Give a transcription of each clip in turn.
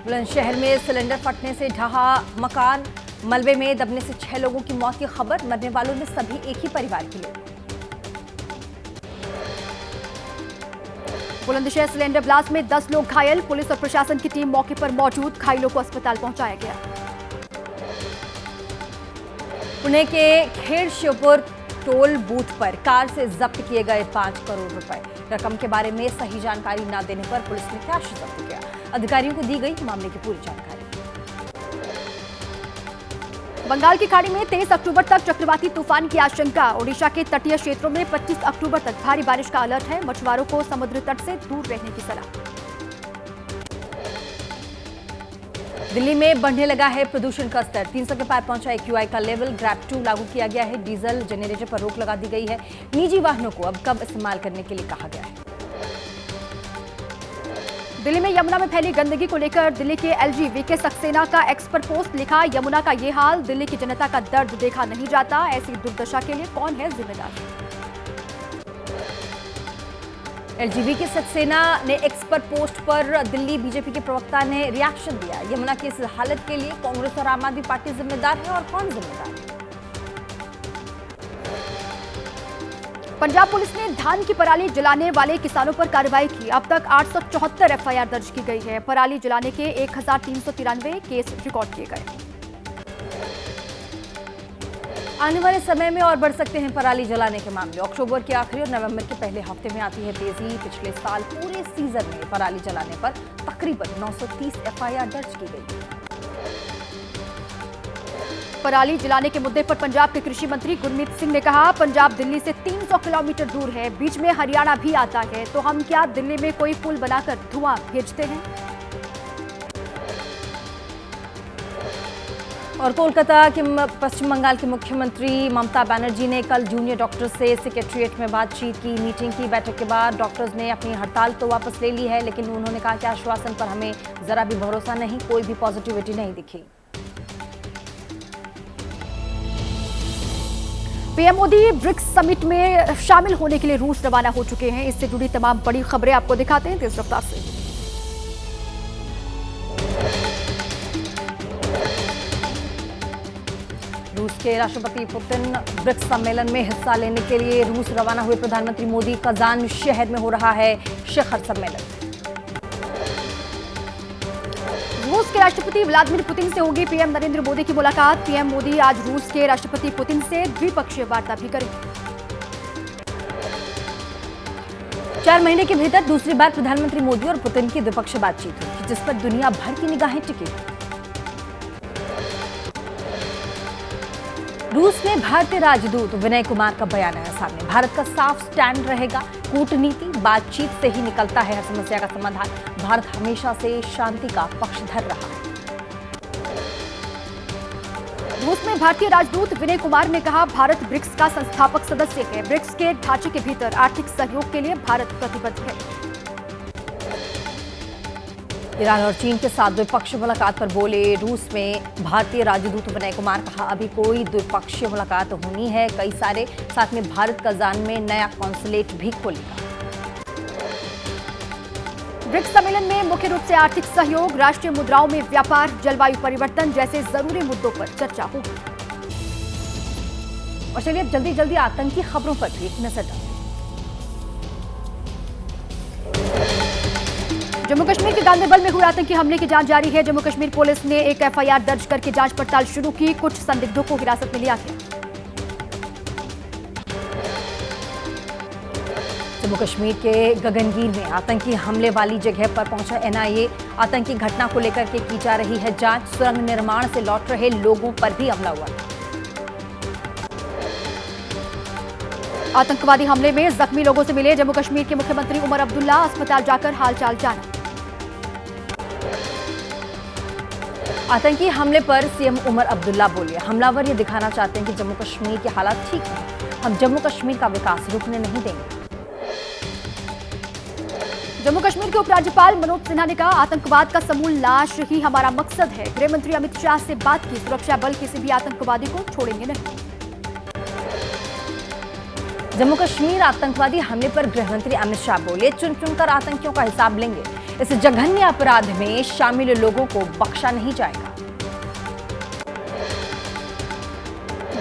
बुलंदशहर में सिलेंडर फटने से ढहा मकान, मलबे में दबने से 6 लोगों की मौत की खबर। मरने वालों में सभी एक ही परिवार के लोग। बुलंदशहर सिलेंडर ब्लास्ट में 10 लोग घायल, पुलिस और प्रशासन की टीम मौके पर मौजूद, घायलों को अस्पताल पहुंचाया गया। पुणे के खेड़ शिवपुर टोल बूथ पर कार से जब्त किए गए 5 करोड़ रुपए। रकम के बारे में सही जानकारी न देने पर पुलिस ने कैश जब्त किया। अधिकारियों को दी गई मामले की पूरी जानकारी। बंगाल की खाड़ी में 23 अक्टूबर तक चक्रवाती तूफान की आशंका। ओडिशा के तटीय क्षेत्रों में 25 अक्टूबर तक भारी बारिश का अलर्ट है। मछुआरों को समुद्र तट से दूर रहने की सलाह। दिल्ली में बढ़ने लगा है प्रदूषण का स्तर। 300 के पार पहुंचा AQI का लेवल। ग्रैप 2 लागू किया गया है। डीजल जनरेटर पर रोक लगा दी गई है। निजी वाहनों को अब कब इस्तेमाल करने के लिए कहा गया है। दिल्ली में यमुना में फैली गंदगी को लेकर दिल्ली के LG VK सक्सेना का एक्स पर पोस्ट लिखा, यमुना का ये हाल, दिल्ली की जनता का दर्द देखा नहीं जाता, ऐसी दुर्दशा के लिए कौन है जिम्मेदार। LG VK सक्सेना ने एक्स पर पोस्ट पर दिल्ली बीजेपी के प्रवक्ता ने रिएक्शन दिया। यमुना की इस हालत के लिए कांग्रेस और आम आदमी पार्टी जिम्मेदार है और कौन जिम्मेदार है। पंजाब पुलिस ने धान की पराली जलाने वाले किसानों पर कार्रवाई की। अब तक 874 FIR दर्ज की गई है। पराली जलाने के 1393 केस रिकॉर्ड किए गए। आने वाले समय में और बढ़ सकते हैं पराली जलाने के मामले। अक्टूबर के आखिरी और नवंबर के पहले हफ्ते में आती है तेजी। पिछले साल पूरे सीजन में पराली जलाने पर तकरीबन 930 FIR दर्ज की गई। पराली जलाने के मुद्दे पर पंजाब के कृषि मंत्री गुरमीत सिंह ने कहा, पंजाब दिल्ली से 300 किलोमीटर दूर है, बीच में हरियाणा भी आता है, तो हम क्या दिल्ली में कोई पुल बनाकर धुआं भेजते हैं। और कोलकाता के पश्चिम बंगाल की मुख्यमंत्री ममता बनर्जी ने कल जूनियर डॉक्टर से सेक्रेटरीट में बातचीत की। मीटिंग की बैठक के बाद डॉक्टर्स ने अपनी हड़ताल तो वापस ले ली है, लेकिन उन्होंने कहा कि आश्वासन पर हमें जरा भी भरोसा नहीं, कोई भी पॉजिटिविटी नहीं दिखी। पीएम मोदी ब्रिक्स समिट में शामिल होने के लिए रूस रवाना हो चुके हैं। इससे जुड़ी तमाम बड़ी खबरें आपको दिखाते हैं तेज रफ्तार से। रूस के राष्ट्रपति पुतिन ब्रिक्स सम्मेलन में हिस्सा लेने के लिए रूस रवाना हुए। प्रधानमंत्री मोदी कजान शहर में हो रहा है शिखर सम्मेलन। रूस के राष्ट्रपति व्लादिमीर पुतिन से होगी पीएम नरेंद्र मोदी की मुलाकात। पीएम मोदी आज रूस के राष्ट्रपति पुतिन से द्विपक्षीय वार्ता भी करेंगे। 4 महीने के भीतर दूसरी बार प्रधानमंत्री मोदी और पुतिन की द्विपक्षीय बातचीत हुई, जिस पर दुनिया भर की निगाहें टिकी। रूस में भारतीय राजदूत विनय कुमार का बयान आया सामने। भारत का साफ स्टैंड रहेगा, कूटनीति बातचीत से ही निकलता है हर समस्या का समाधान। भारत हमेशा से शांति का पक्षधर रहा है। रूस में भारतीय राजदूत विनय कुमार ने कहा, भारत ब्रिक्स का संस्थापक सदस्य है। ब्रिक्स के ढांचे के भीतर आर्थिक सहयोग के लिए भारत प्रतिबद्ध है। ईरान और चीन के साथ द्विपक्षीय मुलाकात पर बोले रूस में भारतीय राजदूत विनय कुमार। कहा, अभी कोई द्विपक्षीय मुलाकात होनी है कई सारे, साथ में भारत कजान में नया कॉन्सुलेट भी खोलेगा। ब्रिक्स सम्मेलन में मुख्य रूप से आर्थिक सहयोग, राष्ट्रीय मुद्राओं में व्यापार, जलवायु परिवर्तन जैसे जरूरी मुद्दों पर चर्चा होगी। और चलिए अब जल्दी जल्दी आतंकी खबरों पर भी एक नजर डालें। जम्मू कश्मीर के गांदरबल में हुए आतंकी हमले की जांच जारी है। जम्मू कश्मीर पुलिस ने एक FIR दर्ज करके जांच पड़ताल शुरू की। कुछ संदिग्धों को हिरासत में लिया गया। जम्मू कश्मीर के गगनगीर में आतंकी हमले वाली जगह पर पहुंचा NIA। आतंकी घटना को लेकर के की जा रही है जांच। सुरंग निर्माण से लौट रहे लोगों पर भी हमला हुआ। आतंकवादी हमले में जख्मी लोगों से मिले जम्मू कश्मीर के मुख्यमंत्री उमर अब्दुल्ला। अस्पताल जाकर हालचाल जाना। आतंकी हमले पर सीएम उमर अब्दुल्ला बोले, हमलावर ये दिखाना चाहते हैं कि जम्मू कश्मीर के हालात ठीक हैं, हम जम्मू कश्मीर का विकास रुकने नहीं देंगे। जम्मू कश्मीर के उपराज्यपाल मनोज सिन्हा ने कहा, आतंकवाद का समूल नाश ही हमारा मकसद है। गृह मंत्री अमित शाह से बात की, सुरक्षा बल किसी भी आतंकवादी को छोड़ेंगे नहीं। जम्मू कश्मीर आतंकवादी हमले पर गृह मंत्री अमित शाह बोले, चुन चुनकर आतंकियों का हिसाब लेंगे। इस जघन्य अपराध में शामिल लोगों को बख्शा नहीं जाएगा।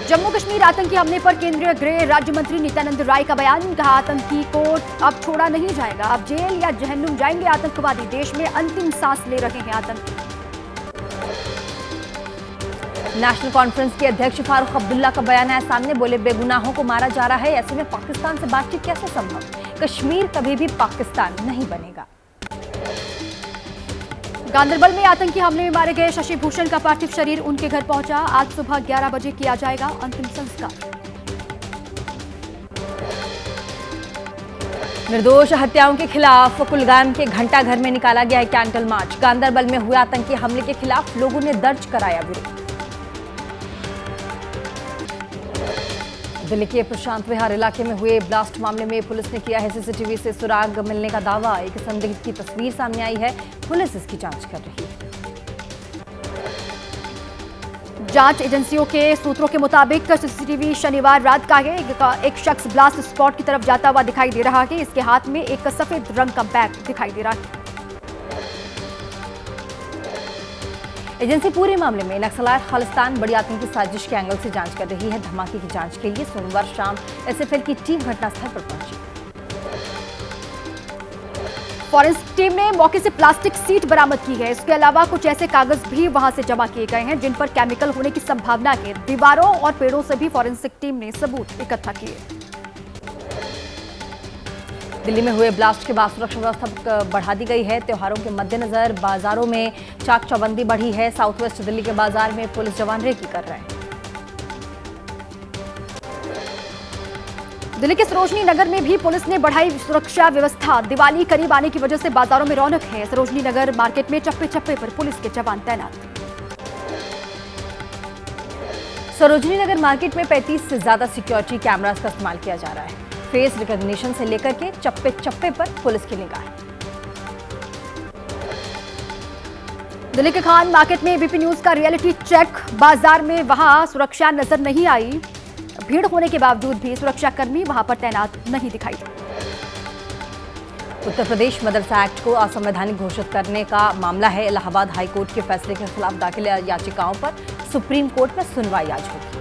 जम्मू कश्मीर आतंकी हमले पर केंद्रीय गृह राज्य मंत्री नित्यानंद राय का बयान। कहा, आतंकी को अब छोड़ा नहीं जाएगा, अब जेल या जहन्नुम जाएंगे आतंकवादी। देश में अंतिम सांस ले रहे हैं आतंकी। नेशनल कॉन्फ्रेंस के अध्यक्ष फारूक अब्दुल्ला का बयान आया सामने। बोले, बेगुनाहों को मारा जा रहा है, ऐसे में पाकिस्तान से बातचीत कैसे संभव? कश्मीर कभी भी पाकिस्तान नहीं बनेगा। गांदरबल में आतंकी हमले में मारे गए शशि भूषण का पार्थिव शरीर उनके घर पहुंचा। आज सुबह 11 बजे किया जाएगा अंतिम संस्कार। निर्दोष हत्याओं के खिलाफ कुलगाम के घंटा घर में निकाला गया है कैंडल मार्च। गांदरबल में हुए आतंकी हमले के खिलाफ लोगों ने दर्ज कराया विरोध। दिल्ली के प्रशांत विहार इलाके में हुए ब्लास्ट मामले में पुलिस ने किया है सीसीटीवी से सुराग मिलने का दावा। एक संदिग्ध की तस्वीर सामने आई है, पुलिस इसकी जांच कर रही है। जांच एजेंसियों के सूत्रों के मुताबिक सीसीटीवी शनिवार रात का है। एक शख्स ब्लास्ट स्पॉट की तरफ जाता हुआ दिखाई दे रहा है। इसके हाथ में एक सफेद रंग का बैग दिखाई दे रहा है। एजेंसी पूरे मामले में नक्सलात खालिस्तान बड़ी आतंकी साजिश के एंगल से जांच कर रही है। धमाके की जांच के लिए सोमवार शाम एसएफएल की टीम घटनास्थल पर पहुंची। फॉरेंसिक टीम ने मौके से प्लास्टिक सीट बरामद की है। इसके अलावा कुछ ऐसे कागज भी वहां से जमा किए गए हैं जिन पर केमिकल होने की संभावना है। दीवारों और पेड़ों से भी फॉरेंसिक टीम ने सबूत इकट्ठा किए। दिल्ली में हुए ब्लास्ट के बाद सुरक्षा व्यवस्था बढ़ा दी गई है। त्योहारों के मद्देनजर बाजारों में चाक चौबंदी बढ़ी है। साउथ वेस्ट दिल्ली के बाजार में पुलिस जवान रेकी कर रहे हैं। दिल्ली के सरोजनी नगर में भी पुलिस ने बढ़ाई सुरक्षा व्यवस्था। दिवाली करीब आने की वजह से बाजारों में रौनक है। सरोजनी नगर मार्केट में चप्पे चप्पे पर पुलिस के जवान तैनात। सरोजनी नगर मार्केट में 35 से ज्यादा सिक्योरिटी कैमरास का इस्तेमाल किया जा रहा है। फेस रिकॉग्निशन से लेकर के चप्पे चप्पे पर पुलिस की निगाह है। दिल्ली के खान मार्केट में एबीपी न्यूज का रियलिटी चेक। बाजार में वहां सुरक्षा नजर नहीं आई। भीड़ होने के बावजूद भी सुरक्षाकर्मी वहां पर तैनात नहीं दिखाई। उत्तर प्रदेश मदरसा एक्ट को असंवैधानिक घोषित करने का मामला है। इलाहाबाद हाई कोर्ट के फैसले के खिलाफ दाखिल याचिकाओं पर सुप्रीम कोर्ट में सुनवाई आज होगी।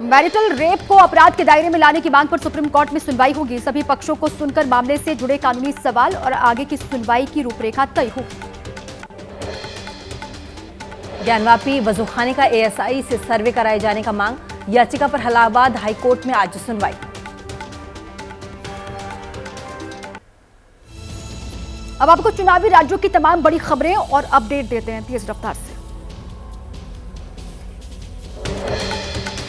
मैरिटल रेप को अपराध के दायरे में लाने की मांग पर सुप्रीम कोर्ट में सुनवाई होगी। सभी पक्षों को सुनकर मामले से जुड़े कानूनी सवाल और आगे की सुनवाई की रूपरेखा तय होगी। ज्ञानवापी वजूखाने का एएसआई से सर्वे कराए जाने का मांग। याचिका पर इलाहाबाद हाई कोर्ट में आज सुनवाई। अब आपको चुनावी राज्यों की तमाम बड़ी खबरें और अपडेट देते हैं तेज रफ्तार से।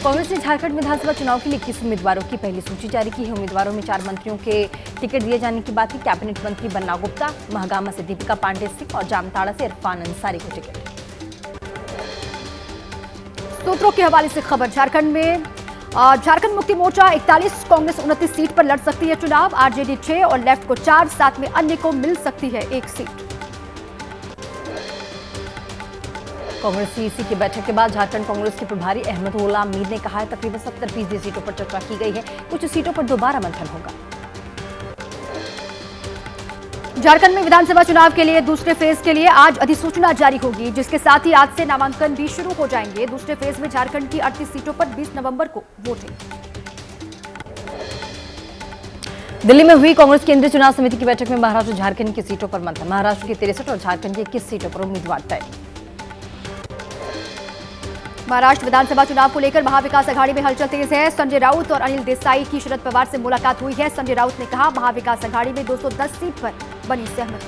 कांग्रेस ने झारखंड विधानसभा चुनाव के लिए 21 उम्मीदवारों की पहली सूची जारी की है। उम्मीदवारों में 4 मंत्रियों के टिकट दिए जाने की बात है। कैबिनेट मंत्री बन्ना गुप्ता, महगामा से दीपिका पांडे सिंह और जामताड़ा से इरफान अंसारी को टिकट। सूत्रों के हवाले से खबर। झारखंड मुक्ति मोर्चा 41, कांग्रेस 29 सीट पर लड़ सकती है चुनाव। आरजेडी 6 और लेफ्ट को 4, साथ में अन्य को मिल सकती है 1 सीट। कांग्रेस सीईसी की बैठक के बाद झारखंड कांग्रेस के प्रभारी अहमद गुलाम मीर ने कहा है तकरीबन 70% सीटों पर चर्चा की गई है। कुछ सीटों पर दोबारा मंथन होगा। झारखंड में विधानसभा चुनाव के लिए दूसरे फेज के लिए आज अधिसूचना जारी होगी, जिसके साथ ही आज से नामांकन भी शुरू हो जाएंगे। दूसरे फेज में झारखंड की 38 सीटों पर 20 नवंबर को वोटिंग। दिल्ली में हुई कांग्रेस केंद्रीय चुनाव समिति की बैठक में महाराष्ट्र झारखंड की सीटों पर मंथन। महाराष्ट्र की 63 और झारखंड की 21 सीटों पर उम्मीदवार तय। महाराष्ट्र विधानसभा चुनाव को लेकर महाविकास अघाड़ी में हलचल तेज है। संजय राउत और अनिल देसाई की शरद पवार से मुलाकात हुई है। संजय राउत ने कहा, महाविकास अघाड़ी में 210 सीट पर बनी सहमति।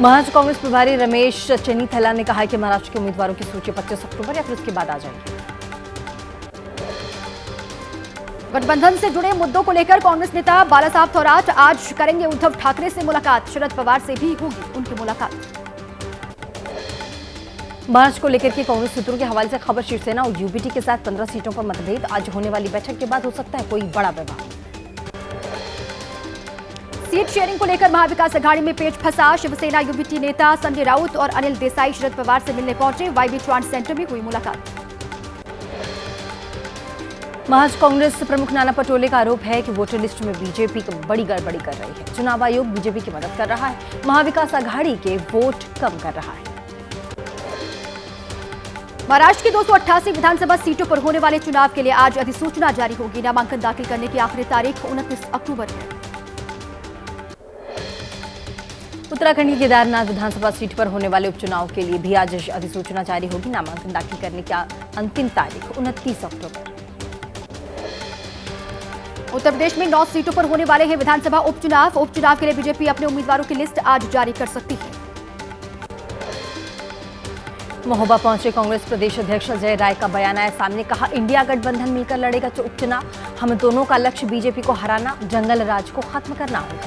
महाराष्ट्र कांग्रेस प्रभारी रमेश चेन्नीथला ने कहा है कि महाराष्ट्र के उम्मीदवारों की सूची 25 अक्टूबर या फिर उसके बाद आ जाएगी। गठबंधन से जुड़े मुद्दों को लेकर कांग्रेस नेता बालासाहब थोराट आज करेंगे उद्धव ठाकरे से मुलाकात। शरद पवार से भी होगी उनकी मुलाकात। महाराष्ट्र को लेकर के कांग्रेस सूत्रों के हवाले से खबर। शिवसेना और यूबीटी के साथ 15 सीटों पर मतभेद। आज होने वाली बैठक के बाद हो सकता है कोई बड़ा विवाद। सीट शेयरिंग को लेकर महाविकास अघाड़ी में पेच फंसा। शिवसेना यूबीटी नेता संजय राउत और अनिल देसाई शरद पवार से मिलने पहुंचे। वाईबी चौहान सेंटर में हुई मुलाकात। महाराष्ट्र कांग्रेस प्रमुख नाना पटोले का आरोप है कि वोटर लिस्ट में बीजेपी बड़ी गड़बड़ी कर रही है। चुनाव आयोग बीजेपी की मदद कर रहा है, महाविकास आघाड़ी के वोट कम कर रहा है। महाराष्ट्र की 288 विधानसभा सीटों पर होने वाले चुनाव के लिए आज अधिसूचना जारी होगी। नामांकन दाखिल करने की आखिरी तारीख 29 अक्टूबर है। उत्तराखंड की केदारनाथ विधानसभा सीट पर होने वाले उपचुनाव के लिए भी आज अधिसूचना जारी होगी। नामांकन दाखिल करने की अंतिम तारीख 29 अक्टूबर। उत्तर प्रदेश में 9 सीटों पर होने वाले हैं विधानसभा उपचुनाव। उपचुनाव के लिए बीजेपी अपने उम्मीदवारों की लिस्ट आज जारी कर सकती है। महोबा पहुंचे कांग्रेस प्रदेश अध्यक्ष अजय राय का बयान आया सामने। कहा, इंडिया गठबंधन मिलकर लड़ेगा उपचुनाव। हम दोनों का लक्ष्य बीजेपी को हराना, जंगल राज को खत्म करना होगा।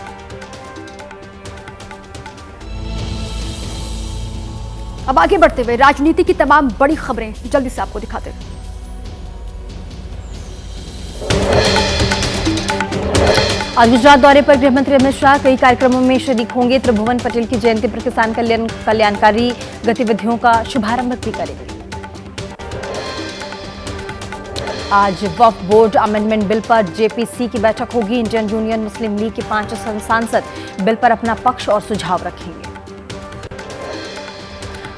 अब आगे बढ़ते हुए राजनीति की तमाम बड़ी खबरें जल्दी से आपको दिखाते हैं। आज गुजरात दौरे पर गृह मंत्री अमित शाह कई कार्यक्रमों में शरीक होंगे। त्रिभुवन पटेल की जयंती पर किसान कल्याणकारी गतिविधियों का शुभारंभ भी करेंगे। आज वक्फ बोर्ड अमेंडमेंट बिल पर जेपीसी की बैठक होगी। इंडियन यूनियन मुस्लिम लीग के 5 सांसद बिल पर अपना पक्ष और सुझाव रखेंगे।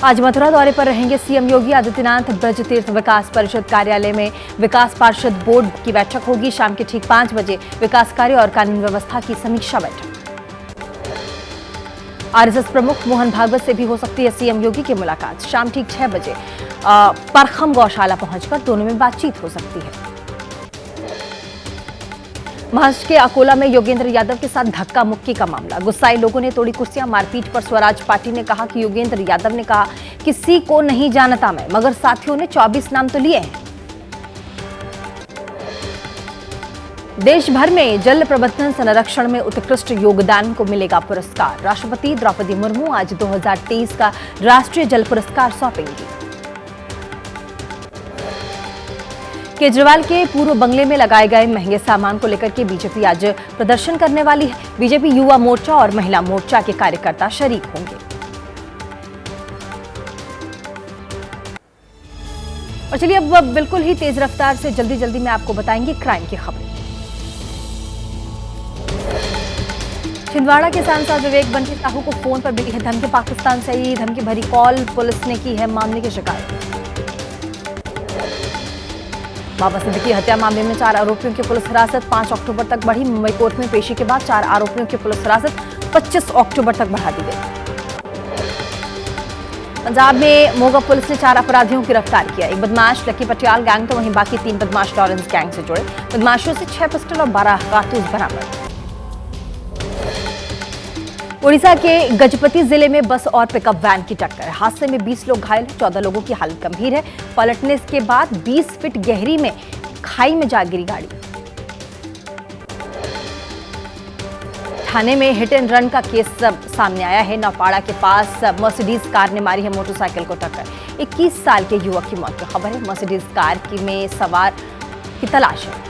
आज मथुरा दौरे पर रहेंगे सीएम योगी आदित्यनाथ। ब्रज तीर्थ विकास परिषद कार्यालय में विकास पार्षद बोर्ड की बैठक होगी। शाम के ठीक 5 बजे विकास कार्य और कानून व्यवस्था की समीक्षा बैठक। आरएसएस प्रमुख मोहन भागवत से भी हो सकती है सीएम योगी की मुलाकात। शाम ठीक 6 बजे परखम गौशाला पहुंचकर दोनों में बातचीत हो सकती है। महाराष्ट्र के अकोला में योगेंद्र यादव के साथ धक्का मुक्की का मामला। गुस्साए लोगों ने तोड़ी कुर्सियां। मारपीट पर स्वराज पार्टी ने कहा कि योगेंद्र यादव ने कहा, किसी को नहीं जानता मैं, मगर साथियों ने 24 नाम तो लिए हैं। देश भर में जल प्रबंधन संरक्षण में उत्कृष्ट योगदान को मिलेगा पुरस्कार। राष्ट्रपति द्रौपदी मुर्मू आज 2023 का राष्ट्रीय जल पुरस्कार सौंपेंगी। केजरीवाल के पूर्व बंगले में लगाए गए महंगे सामान को लेकर के बीजेपी आज प्रदर्शन करने वाली है। बीजेपी युवा मोर्चा और महिला मोर्चा के कार्यकर्ता शरीक होंगे। और चलिए अब बिल्कुल ही तेज रफ्तार से जल्दी मैं आपको बताएंगे क्राइम की खबरें। छिंदवाड़ा के सांसद विवेक बंटी साहू को फोन पर मिली है धमकी। पाकिस्तान से आई धमकी भरी कॉल पुलिस ने की है मामले की शिकायत। बाबा सिद्दीकी हत्या मामले में 4 आरोपियों की पुलिस हिरासत 5 अक्टूबर तक बढ़ी। मुंबई कोर्ट में पेशी के बाद 4 आरोपियों की पुलिस हिरासत 25 अक्टूबर तक बढ़ा दी गई। पंजाब में मोगा पुलिस ने 4 अपराधियों को गिरफ्तार किया। एक बदमाश लकी पटियाल गैंग तो वहीं बाकी 3 बदमाश लॉरेंस गैंग से जुड़े। बदमाशों से 6 पिस्टल और 12 कारतूस बरामद। उड़ीसा के गजपति जिले में बस और पिकअप वैन की टक्कर। हादसे में 20 लोग घायल हैं, 14 लोगों की हालत गंभीर है। पलटने के बाद 20 फीट गहरी में खाई में जा गिरी गाड़ी। थाने में हिट एंड रन का केस सामने आया है। नौपाड़ा के पास मर्सिडीज कार ने मारी है मोटरसाइकिल को टक्कर। 21 साल के युवक की मौत की खबर है। मर्सिडीज कार में सवार की तलाश है।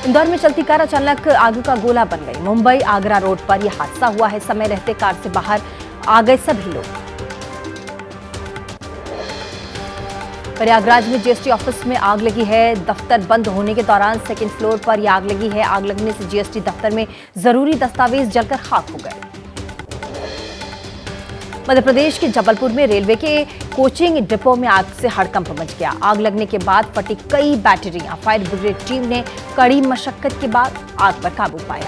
इंदौर में चलती कार अचानक आग का गोला बन गई। मुंबई आगरा रोड पर यह हादसा हुआ है। समय रहते कार से बाहर आ गए सभी लोग। प्रयागराज में जीएसटी ऑफिस में आग लगी है। दफ्तर बंद होने के दौरान 2nd फ्लोर पर यह आग लगी है। आग लगने से जीएसटी दफ्तर में जरूरी दस्तावेज जलकर खाक हो गए। मध्य प्रदेश के जबलपुर में रेलवे के कोचिंग डिपो में आग से हड़कंप मच गया। आग लगने के बाद फटी कई बैटरियां। फायर ब्रिगेड टीम ने कड़ी मशक्कत के बाद आग पर काबू पाया।